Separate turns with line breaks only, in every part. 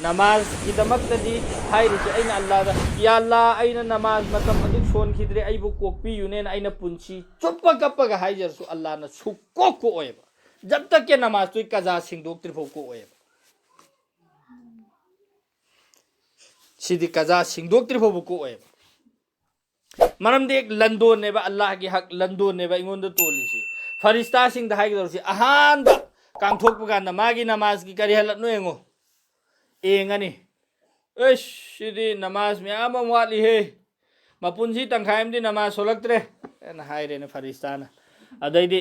नमाज की दमक्तदी हाइरिसे अइना अल्लाह या अल्लाह अइना नमाज मतम अदुक सोन खिद्रे अइबु कोकपी युनेन अइना पुंची चुप्पा कप्पा हाइजरसु अल्लाह न सुको को ओएबा जब तक के नमाज तुई कजा सिंगदोक त्रिफो को ओएबा सिदी कजा सिंगदोक त्रिफो को ओएबा मरम दे एक लंदोन नेबा अल्लाह की हक लंदोन नेबा इंगोंद तोलिसी फरिस्ता सिंग द हाइगदरसी अहान बा कांगथोक पगान मागी नमाज की करी हलत नो एंगो एंगनी एश सिदी नमाज में आम वाली है मपुंसी तंखाइमदी नमाज सोलक्तरे एन हाइरे ने फरिस्ताना अदैदी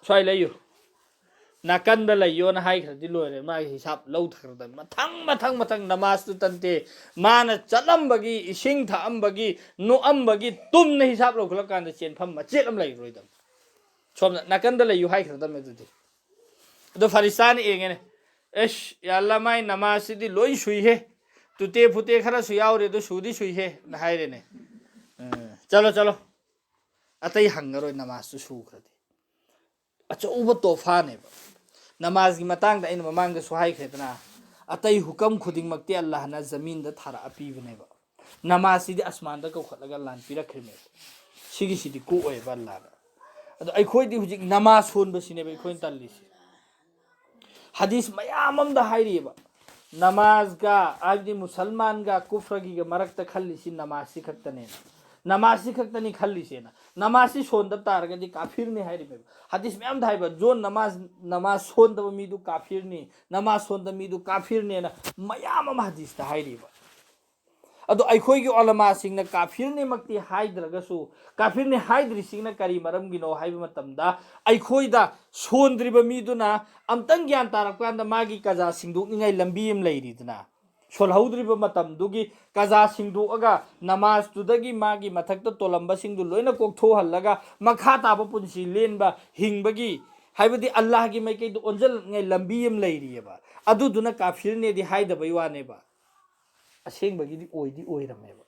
स्वाई लैयो नाकंद लैयो न हाइखरदी लोरे मा हिसाब लौथरद मथंग नमाज तु तंते मान चलमबगी इसिंग थामबगी नुअमबगी तुमने हिसाब लौखलकान चेनफम मचेत अम लैरोइदम सोम नाकंद लैयो हाइखरदम मेदुदी दो फरिस्तान एंगेने एश याल्ला माई नमाज सिदी लोई सुई है तुते फुते खरा सुयावरे दो सुदी सुई है न हाइरे ने चलो चलो अतई हंगरोय नमाज तु सुखरदी अचौब तोहफा ने नमाज की मतंग द इन ममांग सुहाई खेतना अतई हुकम खुदिंग मक्ति अल्लाह न जमीन द थारा अपीबने नमाज सिदी आसमान द कौखलगा लान पिरखरिमे सिगी सिदी को ओय बल्ला अदो अखोइदी हुजिक नमाज सोनबसिने बे खोइन तल्लिसी हदीस मयामम द हाइरिबा नमाज का आदि मुसलमान का कुफ्र की मरक खल्लिसी नमाज सी खक्तने नमाज सी खक्तनी खल्लिसी ना नमाज सी सोंदब तारगदी काफिर ने हाइरिबा हदीस में धाइबा जो नमाज सोंदब मीदु काफिर ने नमाज सोंदब मीदु काफिर ने ना मयामम हदीस द हाइरिबा अदो अखोइगी ओलमा सिंगना काफिर ने मक्ति हाइद्रगसु काफिर ने हाइद्रिसिंगना करी मरम गिनो हाइबा मतमदा अखोइदा सोंद्रिबा मीदुना अमतंग ज्ञान तारकांदा मागी कजा सिंगदुनिंगाई लंबी एम लैरिदना सोलहौद्रिबा मतमदुगी कजा सिंगदुअगा नमाज तुदगी मागी मथक्ता तोलंबा सिंगदु लोइना कोकथोहल्लगा मखा ताबा पुंसी लेनबा हिंगबगी हाइबदी अल्लाह की मैकैदु ओंजल ngai लंबी एम लैरियबा अदुदुना काफिर ने दी हाइदबा युवानेबा असेंबगी ओइदी ओइरमेबा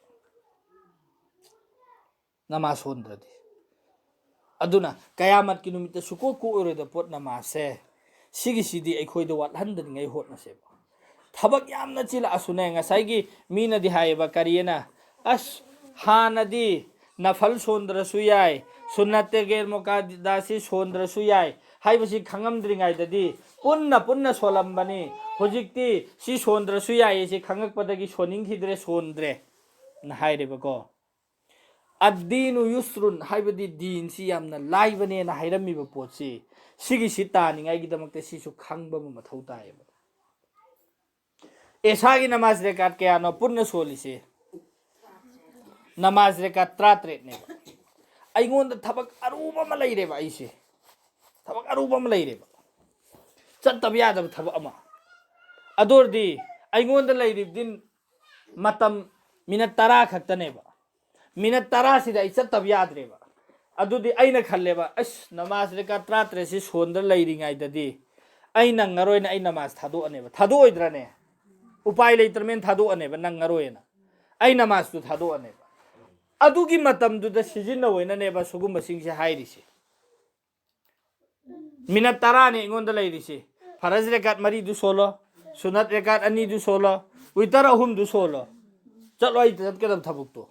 नमाज सोंद्रदी अदुना कयामत की नुमित सुको को ओइरद पोट नमाज से सिगिसिदी अखोइद वाटहंदनिंgai होटनसेबा थबक यामना चिला असुने ngasai मीना दी हाइबा करियना अस हानदी नफल सोंद्रसु याय सुन्नते गेर मोकादासी सोंद्रसु याय हाइबसी खंगमद्रिंगाइददी पुन्ना पुन्ना सोलंबनी हुजिक्ति सी सोंद्रसु याय से खंगकपदगी सोनिंगखिद्रे सोंद्रे न हाइरेबको अद्दीनु युस्रुन हाइबदी दीन सी यामना लाइबने न हाइरमिबा पोतसी सिगी सी तानिंगाइगिदमक्ते सिसु खंगबा मथौ तायबा ऐसागी नमाज रेकात कयानो पुन्ना सोलिसे नमाज रेकात 33 ने अइगोंद थबक अरूबा म लैरेबा आइसे थबक अरूबा म लैरेबा चत्तब यादब थबक अमा अदोरदी अइगोंद लैरिबदिन मतम मिनट 10 खक्तनेबा मिनट 10 सिदा इ चत्तब याद्रेबा अदुदी अइना खल्लेबा अस नमाज रेकात 33 सि सोंदर लैरिंगाइददी अइना ngरोइना अइ नमाज थादो अनेबा थादो ओइद्राने उपाय लेत्रमेन थादो अनेबा ngरोइना अइ नमाज तु थादो अनेबा अदुगी मतम दुदा सिजिन होइना नेबा सुगुम सिंगसे हाइरिसे मिनट 10 ने इंगोंद लैरिसे फरज रेकात 3 दु सोलो सुनत रेकात 2 दु सोलो वितर 3 दु सोलो चलो आई चतकदम थबुक्तो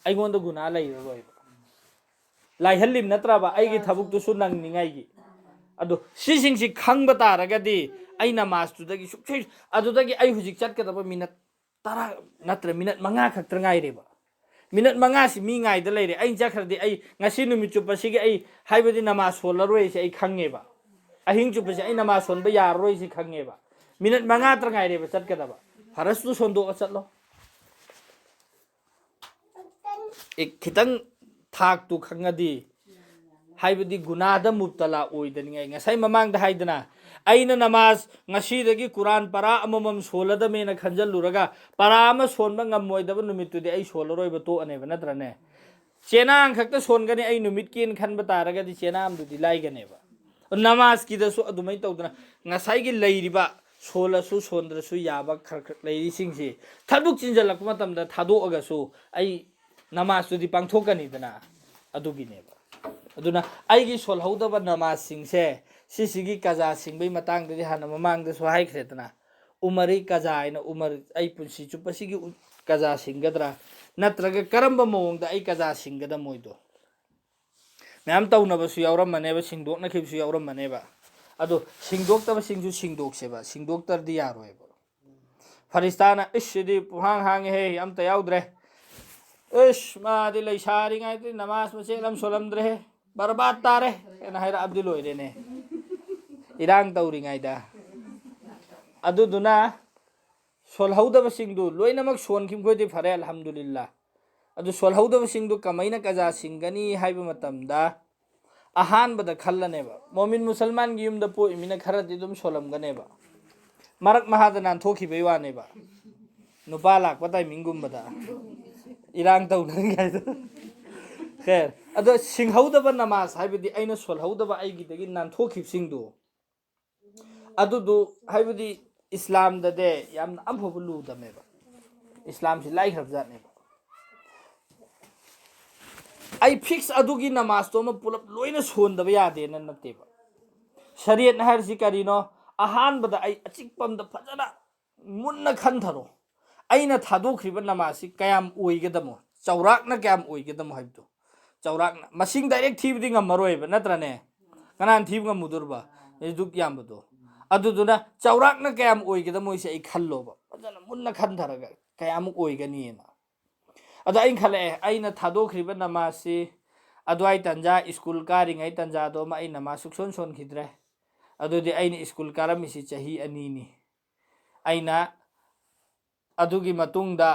अइगोंद गुना लैररोइबा लाइहल्लिम नत्रबा अइगी थबुक्तु सुनंगनिंगाइगी अदो सिसिंगसि खंगबा तारगदी अइ नमाज तुदगी सुखै अदुदगी अइ हुजिक चतकदबा मिनट 10 नत्र मिनट 5 खक्तरंगाइरेबा मिनट 5 सि मी ngaइदा लैरे अइ जखरदी अइ ngasi नुमित चुपसिगी अइ हाइबदी नमाज सोलरोइसे अइ खंगेबा अहिंग चुपसे अइ नमाज सोनबा यारोइसे खंगेबा मिनट 5 तरंगाइरेबा चतकदबा फरसतु सोंदो चतलो एक खितंग थाक तु खंगदी हाइबदी गुनादा मुब्तला ओइदनिंगाइ ngasai mamang da haidana aina namaz ngasidagi quran para amamam soladamena khanjaluraga para ama sonba ngamoidaba numitudi ai soloroiba to aneba natrane chenang khakta songani ai numit kin khanba taragadi chenam dudi laiganeba namaz ki dasu adumai tawdana ngasai gi leiriba solasu sondrasu yaba khak leiri singsi thaduk chinjalak matamda thado agasu ai namaz dudi pangthokani dana adugineba अदुना आइगी सोलहौदबा नमाज सिंगसे सिसिगी कजा सिंगबै मतंगदि हाना ममांग दसु हाइख्रेतना umari kaza ina umar ai punsi chupa sigi kaza singadra natraga karamba mawongda ai kaza singada moido ma'am तौनबसु यावरमनेबा सिंगदोकनखिबसु यावरमनेबा अदो सिंगदोक्तबा सिंगजु सिंगदोक्सेबा सिंगदोक्तरदि यारोयबा फरिस्ताना इश्दी पुहांग Hong हे अमता याउद्रे इश मादि लैसारिङाइदि नमाज मसेलम सोलमद्रे हे बर्बाद तारे एना हाइरा अब्दुल लोइरेने इरांग तौरिङाइदा अदुदुना सोलहौदबा सिंगदु लोइनमक सोनखिमखोदि फरे अल्हम्दुलिल्लाह अदु सोलहौदबा सिंगदु कमाइना कजा सिंगनी हाइबा मतमदा अहानबदा खल्लनेबा मोमिन मुसलमान गी युमदा पोइमिना खरदि दुम सोलमगनेबा मरक महादा नानथोखिबै वानेबा नुपा लाकपा टाइमिंगुमबदा इरांग तौनगाइदा खैर अदो सिंहौदबा नमाज हाइबदि आइना सोलहौदबा आइगिदगी नानथोखिबसिंदु अदुदु हाइबदि इस्लाम ददे यामना अमफबु लुदमेबा इस्लाम सि लाइखरबजानेबा आई फिक्स अदुगी नमाज तो म पुलप लोइना सोनदबा यादेना नतेबा शरीयत हरसी करिनो अहानबदा आई अचिकपमदा फजना मुन्ना खनथरो आइना थादोखरिबा नमाजि कयाम ओइगदमो चौराकना कयाम ओइगदमो हाइबदो चौराकना मसिंग डाइरेक्ट थीबदि ngमरोयबा नत्रने कनान थीब ngमुदुरबा एजुक यामबदो अदुदुना चौराकना कयाम ओइगदमो इसे आई खल्लोबा फजना मुन्ना खनथरगा कयाम ओइगनीना अदो आइन खले आइना थादोखरिबा नमाजि अदवाई तंजा स्कूल कारिङै तंजादो मा आइ नमाज सुक्सोन सोनखिद्रे अदुदि आइन स्कूल कारमिसि चही अनीनी आइना अदुगी मतुंगदा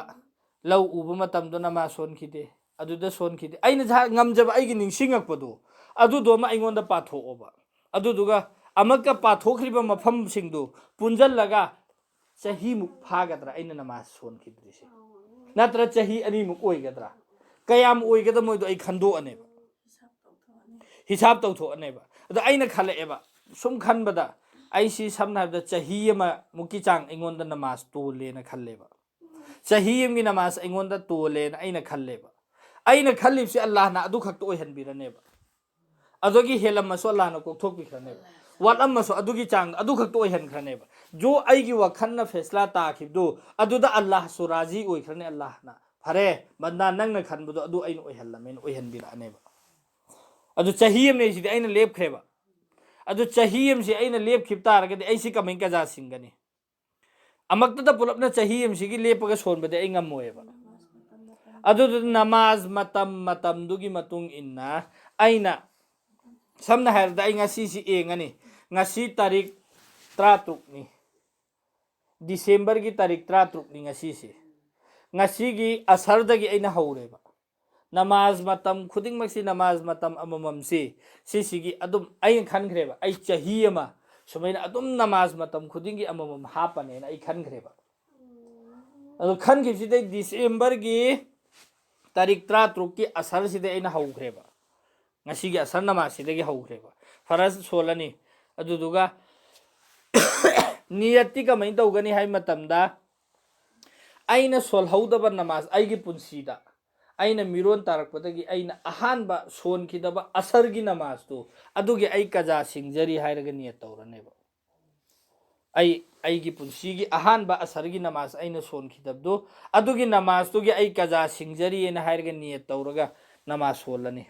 लौ उबा मतमदो नमाज सोनखिदे अदुदा सोनखिदे आइना जा ngamjaba आइगी निंसिंगकपदो अदुदो मा आइगोंदा पाथोओबा अदुदुगा अमक्का पाथोखरिबा मफम सिंगदो पुंजलगा चही मुक फागदरा आइना नमाज सोनखिद्रिसे नत्र चही अनि मुक ओइगदरा कयाम ओइगदा मोइदो आई खंदो अनेबा हिसाब तौथो अनेबा अदो आइना खलेएबा सुम खनबदा आइसी समना हबदा चही अमा मुकी चांग इंगोंदा नमाज तोलेना खल्लेबा चही अमगी नमाज इंगोंदा तोलेना आइना खल्लेबा आइना खल्लिबसे अल्लाह ना अदु खक्तो ओइहनबिरनेबा अदोगी हेलमसो अल्लाह ना कोकथोकबिखनेबा वाटअमसो अदुगी चांग अदु खक्तो ओइहनखनेबा जो आइगी वखन्ना फैसला ताखिबदो अदुदा अल्लाह सो राजी ओइखरने अल्लाह ना फरे बंदा नंगना खनबदो अदु आइना ओइहल्लमेन ओइहनबिरनेबा अदु चही अमने सिदि आइना लेपखरेबा अदु चही अमसे आइना लेपखिब तारगदि आइसि कमै कजा सिंगनी अमक्तदा पुलपना चही अमसिगी लेपगा सोनबदे आइ ngमोएबा अदु नमाज मतम मतम दुगी मतुंग इन्ना आइना समना हारदा आइ ngasi si engani ngasi तारीख 30 ni डिसेंबर की तारीख 30 ni ngasi si ngasi gi asar dagi aina haureba नमाज मतम खुदिंग मक्सी नमाज मतम अममम सी सिगी अदुम आई खनखरेबा आई चही अमा सुमैना अदुम नमाज मतम खुदिंगी अममम हापने आई खनखरेबा अदु खनखिबसिदे डिसेंबर की तारीख 30 की असर सिदे आइना हौखरेबा ngasiगी असर नमाज सिदगी हौखरेबा फरज सोलनी अदुदुगा नियति कमै तौगनी हाय मतमदा आइना सोलहौदबा नमाज आइगी पुंसीदा आइना मिरोन तारकपदगी आइना अहानबा सोनखिदबा असरगी नमाज तो अदुगी आई कजा सिंगजरी हायरगा नियत तौरनेबा आइगी पुंसीगी अहानबा असरगी नमाज आइना सोनखिदबदो अदुगी नमाज तोगी आई कजा सिंगजरी एना हायरगा नियत तौरगा नमाज सोलनी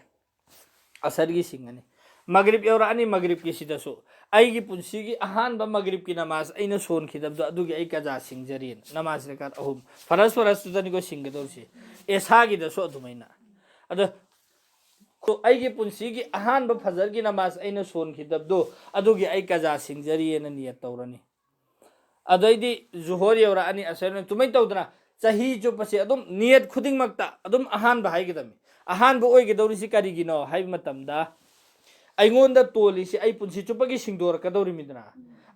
असरगी सिंगनी मगरिब यौरानी मगरिब की सिदसो आइगी पुंसीगी अहानबा मगरिब की नमाज आइना सोनखिदबदो अदुगी आई कजा सिंगजरी नमाज रेकात अहुम फरज फरज तुदनिको सिंगदोरसी एसागिदसो अदुमैना अद को आइगी पुंसीगी अहानबा फजरगी नमाज आइना सोनखिदबदो अदुगी आई कजा सिंगजरी एना नियत तौरनी अदैदी जुहोर यौरानी असरने तुमै तौदना चही चुपसे अदुम नियत खुदिंगमक्ता अदुम अहानबा हाइगदमी अहानबा ओइगदौरिसि करिगिनो हाइब मतमदा आइगोंदा तोलिसि आई पुंसी चुपगी सिंगदोरकदौरिमिदना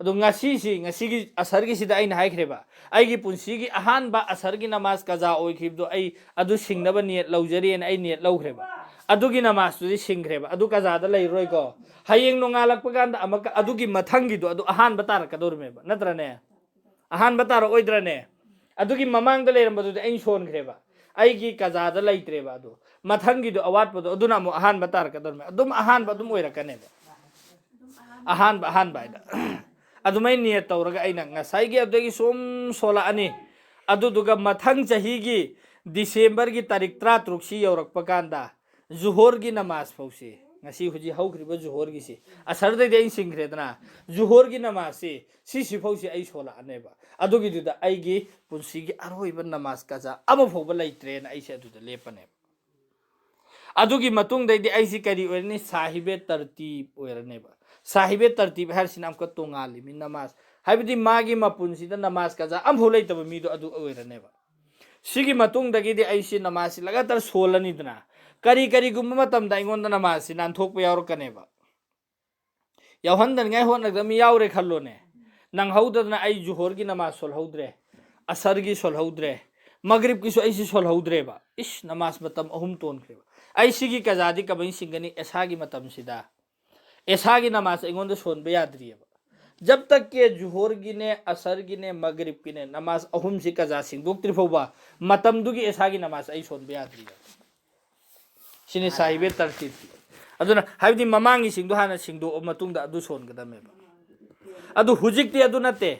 अदु ngasiगी असरगी सिदा आइना हाइखरेबा आइगी पुंसीगी अहानबा असरगी नमाज कजा ओइखिबदो आई अदु सिंगनबा नियत लौजरिएन आई नियत लौखरेबा अदुगी नमाज तुदि सिंगखरेबा अदु कजादा लैरोइको हयेंग नोंगालकपगांदा अमक अदुगी मथंगिदो अदु अहानबा तारकदौरमेबा नत्रने अहानबा तार ओइद्रने अदुगी ममांगदा लेरमबदुदि आइन सोनखरेबा आइगी कजादा लैत्रेबा अदु मथंगिदो अवाटपदो अदुना मो अहानबा तारकदौरमे अदुम अहानबा अदुम ओइरकनेबा अहानबा आइदा ꯑꯗꯨꯃꯥꯏ ꯅꯤꯌꯠ ꯇꯧꯔꯒ ꯑꯩꯅ ꯉꯁꯥꯏꯒꯤ ꯑꯗꯨꯗꯒꯤ ꯁꯨꯝ ꯁꯣꯜꯂꯛꯑꯅꯤ ꯑꯗꯨꯗꯨꯒ ꯃꯊꯪ ꯆꯍꯤꯒꯤ ꯗꯤꯁꯦꯝꯕꯔꯒꯤ ꯇꯥꯔꯤꯛ 13ꯁꯤ ꯌꯧꯔꯛꯄ ꯀꯥꯟꯗ ꯖꯨꯍꯣꯔꯒꯤ ꯅꯃꯥꯖ ꯐꯥꯎꯁꯤ ꯉꯁꯤ ꯍꯧꯖꯤꯛ ꯍꯧꯈ꯭ꯔꯤꯕ ꯖꯨꯍꯣꯔꯒꯤꯁꯤ ꯑꯁꯔꯗꯩꯗꯤ ꯑꯩ ꯁꯤꯡꯈ꯭ꯔꯦꯗꯅ ꯖꯨꯍꯣꯔꯒꯤ ꯅꯃꯥꯖꯁꯤ ꯁꯤꯁꯤ ꯐꯥꯎꯁꯤ ꯑꯩ ꯁꯣꯜꯂꯛꯑꯅꯦꯕ ꯑꯗꯨꯒꯤꯗꯨꯗ ꯑꯩꯒꯤ ꯄꯨꯟꯁꯤꯒꯤ ꯑꯔꯣꯏꯕ ꯅꯃꯥꯖ ꯀꯖꯥ ꯑꯃ ꯐꯥꯎꯕ ꯂꯩꯇ꯭ꯔꯦꯅ ꯑꯩꯁꯦ ꯑꯗꯨꯗ ꯂꯦꯞꯄꯅꯦꯕ ꯑꯗꯨꯒꯤ ꯃꯇꯨꯡꯗꯩꯗꯤ ꯑꯩꯁꯤ ꯀꯔꯤ ꯑꯣꯏꯔꯅꯤ ꯁꯥꯍꯤꯕꯦ ꯇꯔꯇꯤꯕ ꯑꯣꯏꯔꯅꯦꯕ ꯁꯥꯍꯤꯕꯦ ꯇꯔꯇꯤꯕ ꯍꯥꯏꯔꯤꯁꯤꯅ ꯑꯃꯨꯛꯀ ꯇꯣꯉꯥꯜꯂꯤꯃꯤ ꯅꯃꯥꯖ ꯍꯥꯏꯕꯗꯤ ꯃꯥꯒꯤ ꯃꯄꯨꯟꯁꯤꯗ ꯅꯃꯥꯖ ꯀꯖꯥ ꯑꯃꯐꯥꯎ ꯂꯩꯇꯕ ꯃꯤꯗꯣ ꯑꯗꯨ ꯑꯣꯏꯔꯅꯦꯕ ꯁꯤꯒꯤ ꯃꯇꯨꯡꯗꯒꯤꯗꯤ ꯑꯩꯁꯤ ꯅꯃꯥꯖꯁꯤ ꯂꯒꯥꯇꯔ ꯁꯣꯜꯂꯅꯤꯗꯅ ꯀꯔꯤꯒꯨꯝꯕ ꯃꯇꯝꯗ ꯑꯩꯉꯣꯟꯗ ꯅꯃꯥꯖꯁꯤ ꯅꯥꯟꯊꯣꯛꯄ ꯌꯥꯎꯔꯛꯀꯅꯦꯕ ꯌꯥꯎꯍꯟꯗꯅꯤꯡꯉꯥꯏ ꯍꯣꯠꯅꯒꯗꯕ ꯃꯤ ꯌꯥꯎꯔꯦ ꯈꯜꯂꯣꯅꯦ ꯅꯪꯍꯧꯗꯗꯅ ꯑꯩ ꯖꯨꯍꯣꯔꯒꯤ ꯅꯃꯥꯖ ꯁꯣꯜꯍꯧꯗ꯭ꯔꯦ ꯑꯁꯔꯒꯤ ꯁꯣꯜꯍꯧꯗ꯭ꯔꯦ ꯃꯒ꯭ꯔꯤꯕꯀꯤꯁꯨ ꯑꯩꯁꯤ ꯁꯣꯜꯍꯧꯗ꯭ꯔꯦꯕ ꯏꯁ ꯅꯃꯥꯖ ꯃꯇꯝ 3 ꯇꯣꯟꯈ꯭ꯔꯦꯕ ꯑꯩ ꯁꯤꯒꯤ ꯀꯖꯥꯗꯤ ꯀꯃꯥꯏꯅ ꯁꯤꯡꯒꯅꯤ एसागी ꯃꯇꯝꯁꯤꯗ एसागी नमाज अइगोंद सोनबे याद्रियेबा जब तक के जुहोर गिने असर गिने मगरिब गिने नमाज अहुम से कजा सिंगदोक्त्रि फौबा मतमदुगी एसागी नमाज अइ सोनबे याद्रियेबा सिने साहिबे तरतीब अदुना हाइबदि ममांगी सिंगदो हाना सिंगदो मतुंगदा अदु सोनगदमेबा अदु हुजिकति अदु नते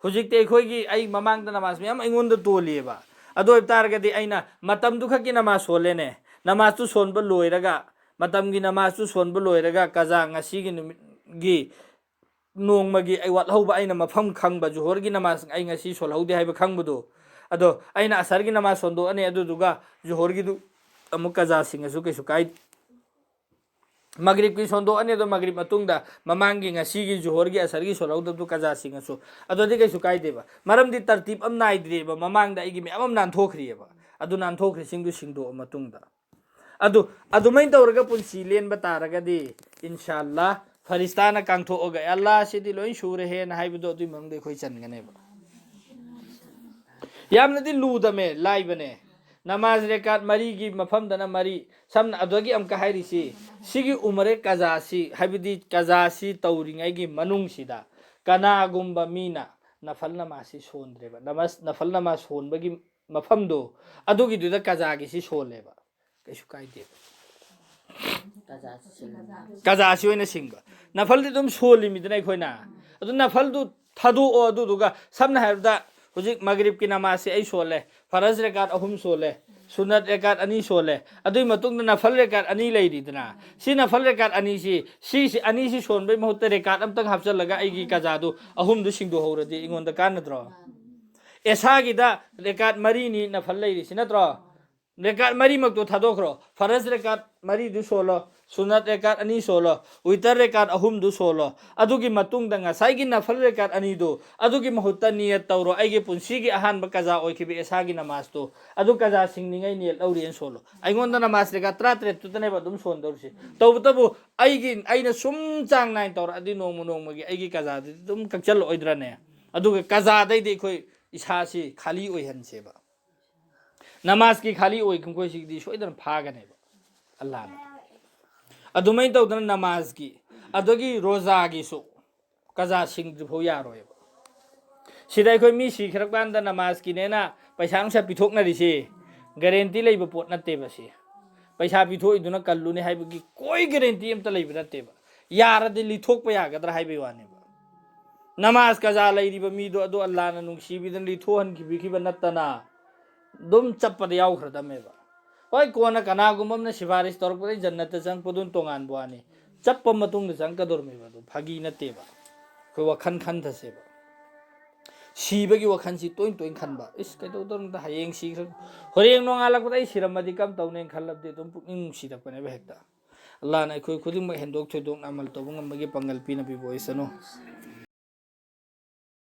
हुजिकति अखोइगी अइ ममांगदा नमाज मयाम अइगोंद तोलियेबा अदु तारगदि अइना मतमदु खकी नमाज सोलेने नमाज तु सोनबा लोइरगा मतमगी नमाज तु सोनबा लोइरगा कजा ngasiगी नुमिगी नोंमगी अइ वातहौबा अइना मफम खंगबा जुहोरगी नमाज अइ ngasi सोलहौदे हाइबा खंगबदो अदो अइना असरगी नमाज सोंदो अने अदुदुगा जुहोरगी दु अमुक कजा सिंगसु कैसु काइ मगरिब की सोंदो अने दो मगरिब मतुंगदा ममांगी ngasiगी जुहोरगी असरगी सोलहौदबदु कजा सिंगसु अदोदि कैसु काइदेबा मरमदि तरतीब अम नाइद्रेबा ममांगदा अइगी मेमम नानथोखरियेबा अदु नानथोखरि सिंगदु सिंगदो मतुंगदा अदु अदुमै तौरगा पुंसी लेनबा तारगदि इंशाअल्लाह फरिस्ताना कांथोगा अल्लाह सिदि लोइन सुरे हे ना हाइबदो अदुइ मंगदे खोइ चनगनेबा यामनदि लुदमे लाइबने नमाज रेकात मरी की मफमदना मरी समना अदोगी अमका हाइरिसी सिगी उमरे कजासी हाइबदि कजासी तौरिङैगी मनुंगसिदा कनागुम्बा मीना नफल नमासी सोनद्रेबा नफल नमाज सोनबगी मफमदो अदुगिदुदा कजागिसी सोलेबा कैसु काइदे कजासी ओइना सिंगबा नफलदि दुम सोलिमिदना अखोइना अदु नफलदु थादोओ अदुदुगा समना हाइबदा हुजिक मगरिब की नमाज से आई सोले फरज रेकात अहुम सोले सुन्नत रेकात अनि सोले अदुइ मतुंगदा नफल रेकात अनि लैरिदना सि नफल रेकात अनि सि अनि सि सोनबै महत्त रेकात अमतंग हापचलगा आइगी कजादु अहुम दु सिंगदो हौरदि इंगोंदा कानद्रो एसागिदा रेकात मरीनी नफल लैरिसि नत्रो रेकात मरी मक्तो थादोखरो फरज रेकात मरी दु सोलो सुन्नत रेकात अनि सोलो वितर रेकात अहुम दु सोलो अदुगी मतुंगदा ngसाइगी नफल रेकात अनि दो अदुगी महत्ता नियत तौरो आइगे पुंसीगी अहानबा कजा ओइखिबि एसागी नमाज तो अदु कजा सिंगनिङै नियत लौरियन सोलो आइगोंदा नमाज रेकात 33 तुतनेबा दुम सोनदौरसि तौबतबु आइगी आइना सुम चांग नाइन तौर अदि नोंमगी आइगी कजा दुम कक्चल ओइद्राने अदुगे कजा दैदि खोइ इसासी खाली ओइहनसेबा नमाज की खाली ओइ खुंकोइ सिगदि सोइदन फागनेबा अल्लाह अदुमै तौदन नमाज की अदुगी रोजा की सो कजा सिंगद्रि फौ यारोयबा सिदा खोइ मी सिखरकांदा नमाज की नेना पैसा नुसा पिथोकनरिसे गारंटी लैबा पोट नत्तेबा से पैसा पिथोइदुना कल्लुने हाइबगी कोई गारंटी अमता लैबा नत्तेबा यारदि लिथोकपा यागद्रा हाइबे वानेबा नमाज कजा लैरिबा मीदो अदो अल्लाहना नुंगसिबिदन लिथोहनखिबिखिबा नत्तना दुम चप्पद याउखरदमेबा होय कोना कनागुममना सिफारिश तौरपदि जन्नत चंगपदुन तोंगान बुआनी चप्पा मतुंगदा चंगकदोरमेबा दु फागी नत्तेबा खोइ वखन खनथसेबा सिबगी वखनसि तोइन तोइन खनबा इस कैदौदरमदा हयेंग सिखर होरेंग नोंगालकपदा आई सिरमदि कम तौनें खनलबदि दुम पुकनिंग सिदकपनेबा हेक्ता अल्लाह ना खोइ खुदिंग हेंदोक थोइदोक अमल तौबंगमगे पंगल पिना बिबोइसनो